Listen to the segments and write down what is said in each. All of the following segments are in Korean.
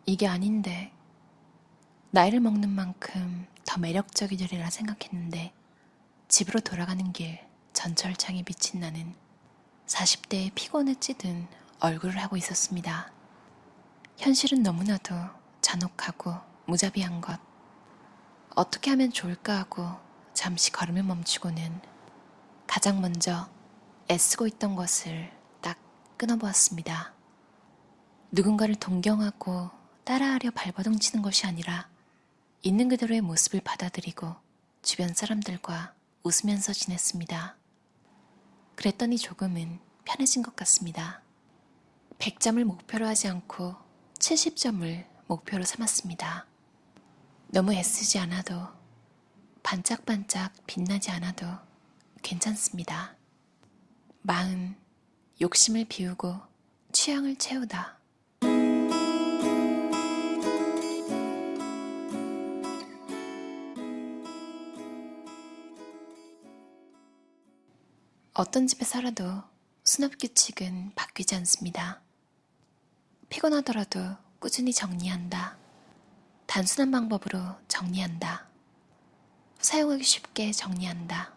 이게 아닌데. 나이를 먹는 만큼 더 매력적이되리라 생각했는데 집으로 돌아가는 길 전철창에 비친 나는 40대의 피곤에 찌든 얼굴을 하고 있었습니다. 현실은 너무나도 잔혹하고 무자비한 것. 어떻게 하면 좋을까 하고 잠시 걸음을 멈추고는 가장 먼저 애쓰고 있던 것을 딱 끊어보았습니다. 누군가를 동경하고 따라하려 발버둥치는 것이 아니라 있는 그대로의 모습을 받아들이고 주변 사람들과 웃으면서 지냈습니다. 그랬더니 조금은 편해진 것 같습니다. 100점을 목표로 하지 않고 70점을 목표로 삼았습니다. 너무 애쓰지 않아도 반짝반짝 빛나지 않아도 괜찮습니다. 마음, 욕심을 비우고 취향을 채우다. 어떤 집에 살아도 수납규칙은 바뀌지 않습니다. 피곤하더라도 꾸준히 정리한다. 단순한 방법으로 정리한다. 사용하기 쉽게 정리한다.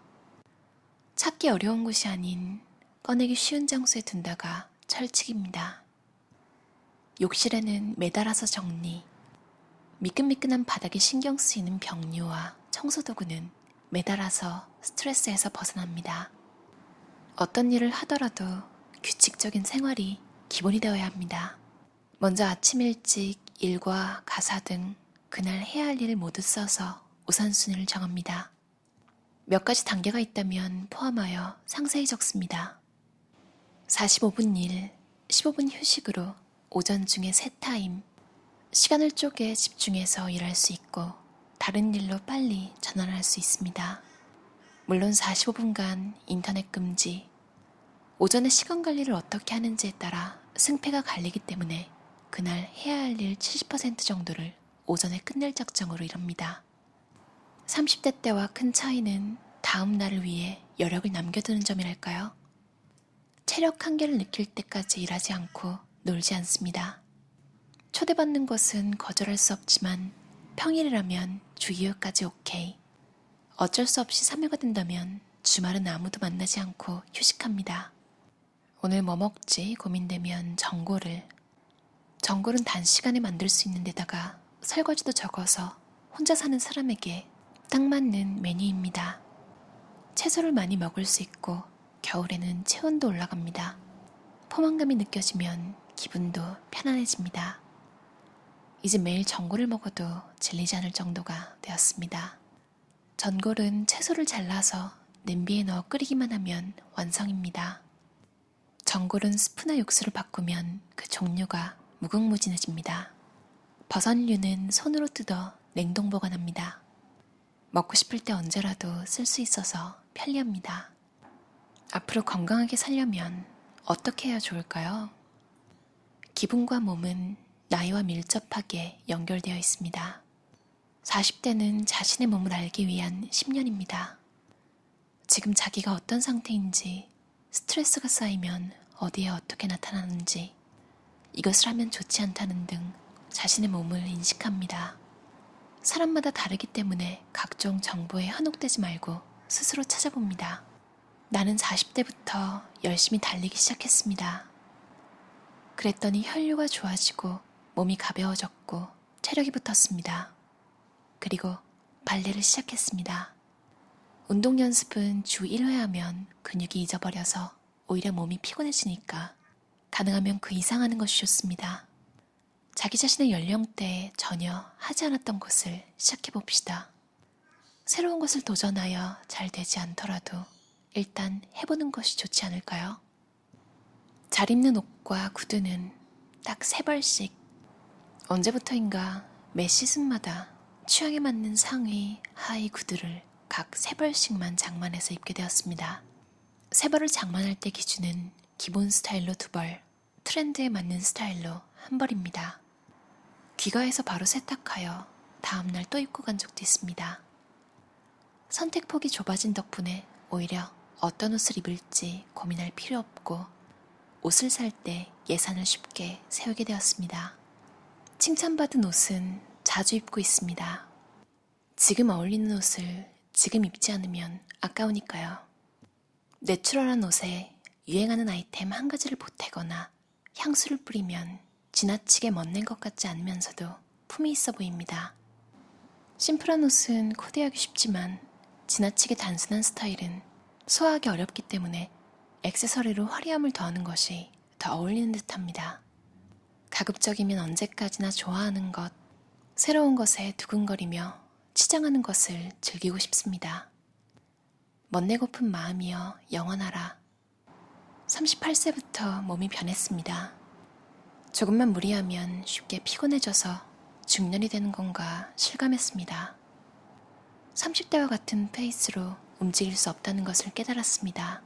찾기 어려운 곳이 아닌 꺼내기 쉬운 장소에 둔다가 철칙입니다. 욕실에는 매달아서 정리. 미끈미끈한 바닥에 신경 쓰이는 병류와 청소도구는 매달아서 스트레스에서 벗어납니다. 어떤 일을 하더라도 규칙적인 생활이 기본이 되어야 합니다. 먼저 아침 일찍 일과 가사 등 그날 해야 할 일을 모두 써서 우선순위를 정합니다. 몇 가지 단계가 있다면 포함하여 상세히 적습니다. 45분 일, 15분 휴식으로 오전 중에 3타임, 시간을 쪼개 집중해서 일할 수 있고 다른 일로 빨리 전환할 수 있습니다. 물론 45분간 인터넷 금지, 오전에 시간 관리를 어떻게 하는지에 따라 승패가 갈리기 때문에 그날 해야 할 일 70% 정도를 오전에 끝낼 작정으로 일합니다. 30대 때와 큰 차이는 다음 날을 위해 여력을 남겨두는 점이랄까요? 체력 한계를 느낄 때까지 일하지 않고 놀지 않습니다. 초대받는 것은 거절할 수 없지만 평일이라면 주 2회까지 오케이. 어쩔 수 없이 3회가 된다면 주말은 아무도 만나지 않고 휴식합니다. 오늘 뭐 먹지 고민되면 전골은 단시간에 만들 수 있는 데다가 설거지도 적어서 혼자 사는 사람에게 딱 맞는 메뉴입니다. 채소를 많이 먹을 수 있고 겨울에는 체온도 올라갑니다. 포만감이 느껴지면 기분도 편안해집니다. 이제 매일 전골을 먹어도 질리지 않을 정도가 되었습니다. 전골은 채소를 잘라서 냄비에 넣어 끓이기만 하면 완성입니다. 전골은 스프나 육수를 바꾸면 그 종류가 무궁무진해집니다. 버섯류는 손으로 뜯어 냉동 보관합니다. 먹고 싶을 때 언제라도 쓸 수 있어서 편리합니다. 앞으로 건강하게 살려면 어떻게 해야 좋을까요? 기분과 몸은 나이와 밀접하게 연결되어 있습니다. 40대는 자신의 몸을 알기 위한 10년입니다. 지금 자기가 어떤 상태인지, 스트레스가 쌓이면 어디에 어떻게 나타나는지, 이것을 하면 좋지 않다는 등 자신의 몸을 인식합니다. 사람마다 다르기 때문에 각종 정보에 현혹되지 말고 스스로 찾아봅니다. 나는 40대부터 열심히 달리기 시작했습니다. 그랬더니 혈류가 좋아지고 몸이 가벼워졌고 체력이 붙었습니다. 그리고 발레를 시작했습니다. 운동 연습은 주 1회 하면 근육이 잊어버려서 오히려 몸이 피곤해지니까 가능하면 그 이상 하는 것이 좋습니다. 자기 자신의 연령대에 전혀 하지 않았던 것을 시작해봅시다. 새로운 것을 도전하여 잘 되지 않더라도 일단 해보는 것이 좋지 않을까요? 잘 입는 옷과 구두는 딱 3벌씩, 언제부터인가 매 시즌마다 취향에 맞는 상의, 하의 구두를 각 3벌씩만 장만해서 입게 되었습니다. 3벌을 장만할 때 기준은 기본 스타일로 2벌, 트렌드에 맞는 스타일로 1벌입니다. 귀가해서 바로 세탁하여 다음날 또 입고 간 적도 있습니다. 선택폭이 좁아진 덕분에 오히려 어떤 옷을 입을지 고민할 필요 없고 옷을 살 때 예산을 쉽게 세우게 되었습니다. 칭찬받은 옷은 자주 입고 있습니다. 지금 어울리는 옷을 지금 입지 않으면 아까우니까요. 내추럴한 옷에 유행하는 아이템 한 가지를 보태거나 향수를 뿌리면 지나치게 멋낸 것 같지 않으면서도 품이 있어 보입니다. 심플한 옷은 코디하기 쉽지만 지나치게 단순한 스타일은 소화하기 어렵기 때문에 액세서리로 화려함을 더하는 것이 더 어울리는 듯합니다. 가급적이면 언제까지나 좋아하는 것, 새로운 것에 두근거리며 치장하는 것을 즐기고 싶습니다. 멋내고픈 마음이여 영원하라. 38세부터 몸이 변했습니다. 조금만 무리하면 쉽게 피곤해져서 중년이 되는 건가 실감했습니다. 30대와 같은 페이스로 움직일 수 없다는 것을 깨달았습니다.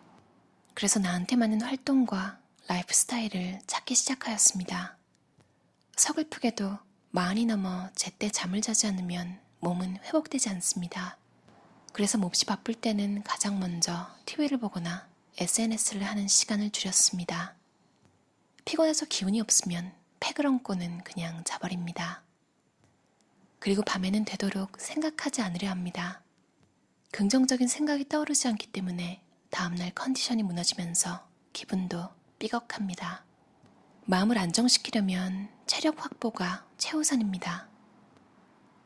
그래서 나한테 맞는 활동과 라이프 스타일을 찾기 시작하였습니다. 서글프게도 마흔이 넘어 제때 잠을 자지 않으면 몸은 회복되지 않습니다. 그래서 몹시 바쁠 때는 가장 먼저 TV를 보거나 SNS를 하는 시간을 줄였습니다. 피곤해서 기운이 없으면 팩을 얹고는 그냥 자버립니다. 그리고 밤에는 되도록 생각하지 않으려 합니다. 긍정적인 생각이 떠오르지 않기 때문에 다음날 컨디션이 무너지면서 기분도 삐걱합니다. 마음을 안정시키려면 체력 확보가 최우선입니다.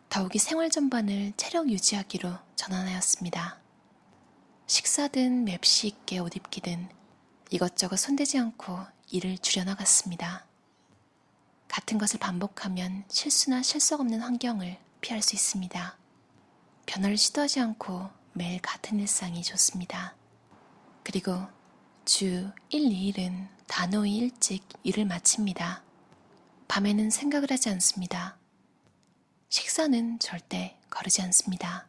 더욱이 생활 전반을 체력 유지하기로 전환하였습니다. 식사든 맵시 있게 옷 입기든 이것저것 손대지 않고 일을 줄여나갔습니다. 같은 것을 반복하면 실수나 실속 없는 환경을 피할 수 있습니다. 변화를 시도하지 않고 매일 같은 일상이 좋습니다. 그리고 주 1, 2일은 단호히 일찍 일을 마칩니다. 밤에는 생각을 하지 않습니다. 식사는 절대 거르지 않습니다.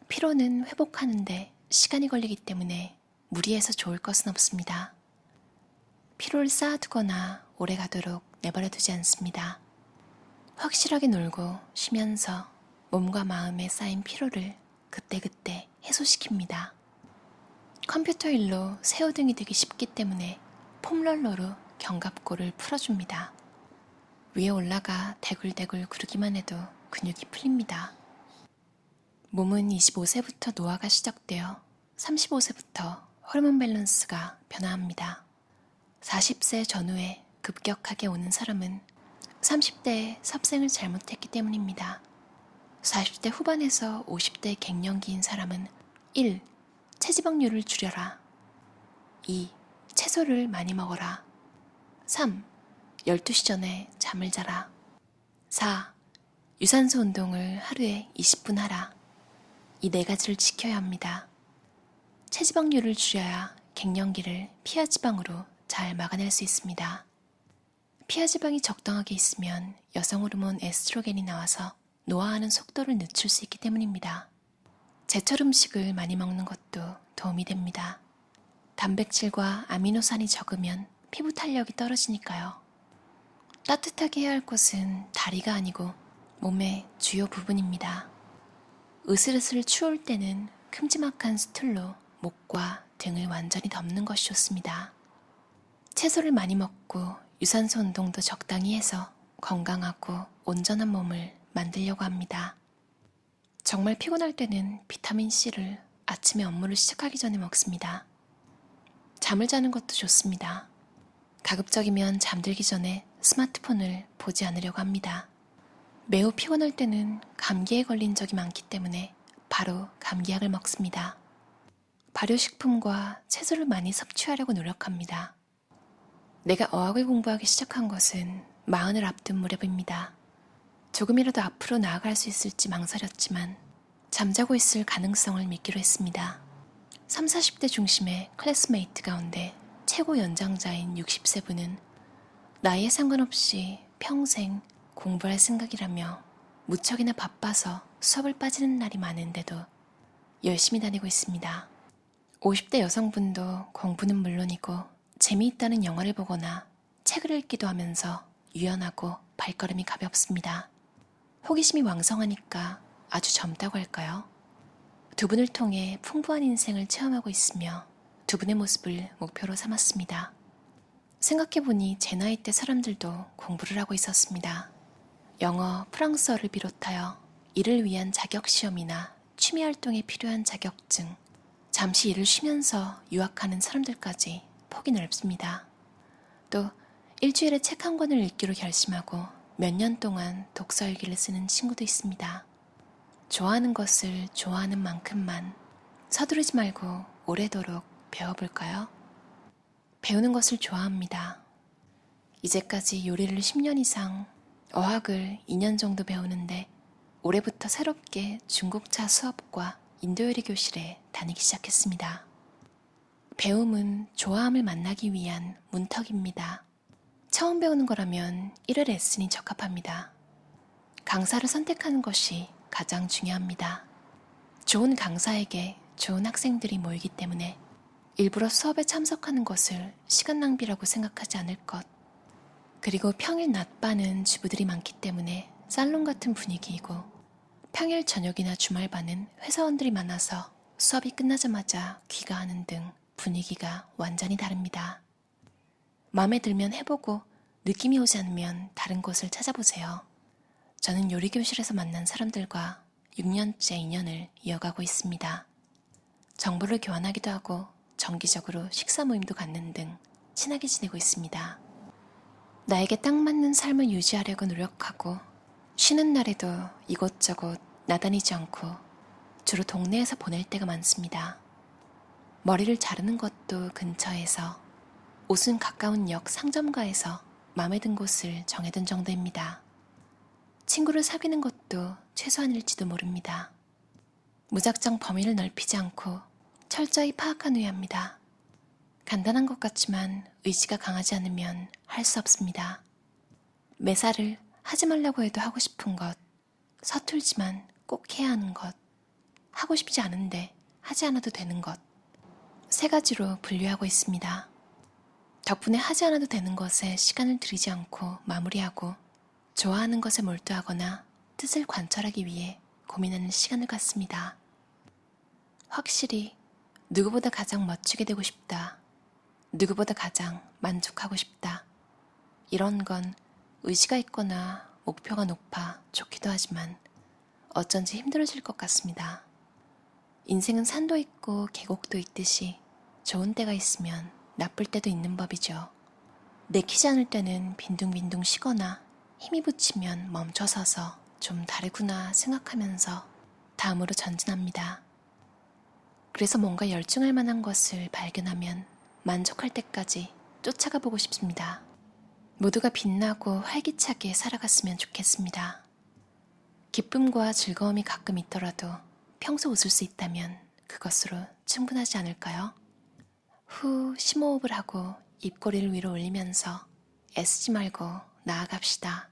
피로는 회복하는데 시간이 걸리기 때문에 무리해서 좋을 것은 없습니다. 피로를 쌓아두거나 오래 가도록 내버려두지 않습니다. 확실하게 놀고 쉬면서 몸과 마음에 쌓인 피로를 그때그때 해소시킵니다. 컴퓨터 일로 새우등이 되기 쉽기 때문에 폼롤러로 견갑골을 풀어줍니다. 위에 올라가 대굴대굴 구르기만 해도 근육이 풀립니다. 몸은 25세부터 노화가 시작되어 35세부터 호르몬 밸런스가 변화합니다. 40세 전후에 급격하게 오는 사람은 30대에 섭생을 잘못했기 때문입니다. 40대 후반에서 50대 갱년기인 사람은 1. 체지방률을 줄여라. 2. 채소를 많이 먹어라. 3. 12시 전에 잠을 자라. 4. 유산소 운동을 하루에 20분 하라. 이 4가지를 지켜야 합니다. 체지방률을 줄여야 갱년기를 피하지방으로 잘 막아낼 수 있습니다. 피하지방이 적당하게 있으면 여성 호르몬 에스트로겐이 나와서 노화하는 속도를 늦출 수 있기 때문입니다. 제철 음식을 많이 먹는 것도 도움이 됩니다. 단백질과 아미노산이 적으면 피부 탄력이 떨어지니까요. 따뜻하게 해야 할 곳은 다리가 아니고 몸의 주요 부분입니다. 으슬으슬 추울 때는 큼지막한 스툴로 목과 등을 완전히 덮는 것이 좋습니다. 채소를 많이 먹고 유산소 운동도 적당히 해서 건강하고 온전한 몸을 만들려고 합니다. 정말 피곤할 때는 비타민C를 아침에 업무를 시작하기 전에 먹습니다. 잠을 자는 것도 좋습니다. 가급적이면 잠들기 전에 스마트폰을 보지 않으려고 합니다. 매우 피곤할 때는 감기에 걸린 적이 많기 때문에 바로 감기약을 먹습니다. 발효식품과 채소를 많이 섭취하려고 노력합니다. 내가 어학을 공부하기 시작한 것은 40을 앞둔 무렵입니다. 조금이라도 앞으로 나아갈 수 있을지 망설였지만 잠자고 있을 가능성을 믿기로 했습니다. 30, 40대 중심의 클래스메이트 가운데 최고 연장자인 60세 분은 나이에 상관없이 평생 공부할 생각이라며 무척이나 바빠서 수업을 빠지는 날이 많은데도 열심히 다니고 있습니다. 50대 여성분도 공부는 물론이고 재미있다는 영화를 보거나 책을 읽기도 하면서 유연하고 발걸음이 가볍습니다. 호기심이 왕성하니까 아주 젊다고 할까요? 두 분을 통해 풍부한 인생을 체험하고 있으며 두 분의 모습을 목표로 삼았습니다. 생각해보니 제 나이 때 사람들도 공부를 하고 있었습니다. 영어, 프랑스어를 비롯하여 일을 위한 자격시험이나 취미활동에 필요한 자격증, 잠시 일을 쉬면서 유학하는 사람들까지 폭이 넓습니다. 또 일주일에 책 한 권을 읽기로 결심하고 몇 년 동안 독서일기를 쓰는 친구도 있습니다. 좋아하는 것을 좋아하는 만큼만 서두르지 말고 오래도록 배워볼까요? 배우는 것을 좋아합니다. 이제까지 요리를 10년 이상, 어학을 2년 정도 배우는데 올해부터 새롭게 중국차 수업과 인도 요리 교실에 다니기 시작했습니다. 배움은 좋아함을 만나기 위한 문턱입니다. 처음 배우는 거라면 1회 레슨이 적합합니다. 강사를 선택하는 것이 가장 중요합니다. 좋은 강사에게 좋은 학생들이 모이기 때문에 일부러 수업에 참석하는 것을 시간 낭비라고 생각하지 않을 것. 그리고 평일 낮반은 주부들이 많기 때문에 살롱 같은 분위기이고 평일 저녁이나 주말반은 회사원들이 많아서 수업이 끝나자마자 귀가하는 등 분위기가 완전히 다릅니다. 마음에 들면 해보고 느낌이 오지 않으면 다른 곳을 찾아보세요. 저는 요리교실에서 만난 사람들과 6년째 인연을 이어가고 있습니다. 정보를 교환하기도 하고 정기적으로 식사 모임도 갖는 등 친하게 지내고 있습니다. 나에게 딱 맞는 삶을 유지하려고 노력하고 쉬는 날에도 이곳저곳 나다니지 않고 주로 동네에서 보낼 때가 많습니다. 머리를 자르는 것도 근처에서, 옷은 가까운 역 상점가에서 마음에 든 곳을 정해둔 정도입니다. 친구를 사귀는 것도 최소한일지도 모릅니다. 무작정 범위를 넓히지 않고 철저히 파악한 후에 합니다. 간단한 것 같지만 의지가 강하지 않으면 할 수 없습니다. 매사를 하지 말라고 해도 하고 싶은 것, 서툴지만 꼭 해야 하는 것, 하고 싶지 않은데 하지 않아도 되는 것, 세 가지로 분류하고 있습니다. 덕분에 하지 않아도 되는 것에 시간을 들이지 않고 마무리하고 좋아하는 것에 몰두하거나 뜻을 관철하기 위해 고민하는 시간을 갖습니다. 확실히 누구보다 가장 멋지게 되고 싶다. 누구보다 가장 만족하고 싶다. 이런 건 의지가 있거나 목표가 높아 좋기도 하지만 어쩐지 힘들어질 것 같습니다. 인생은 산도 있고 계곡도 있듯이 좋은 때가 있으면 나쁠 때도 있는 법이죠. 내키지 않을 때는 빈둥빈둥 쉬거나 힘이 붙이면 멈춰서서 좀 다르구나 생각하면서 다음으로 전진합니다. 그래서 뭔가 열중할 만한 것을 발견하면 만족할 때까지 쫓아가 보고 싶습니다. 모두가 빛나고 활기차게 살아갔으면 좋겠습니다. 기쁨과 즐거움이 가끔 있더라도 평소 웃을 수 있다면 그것으로 충분하지 않을까요? 후 심호흡을 하고 입꼬리를 위로 올리면서 애쓰지 말고 나아갑시다.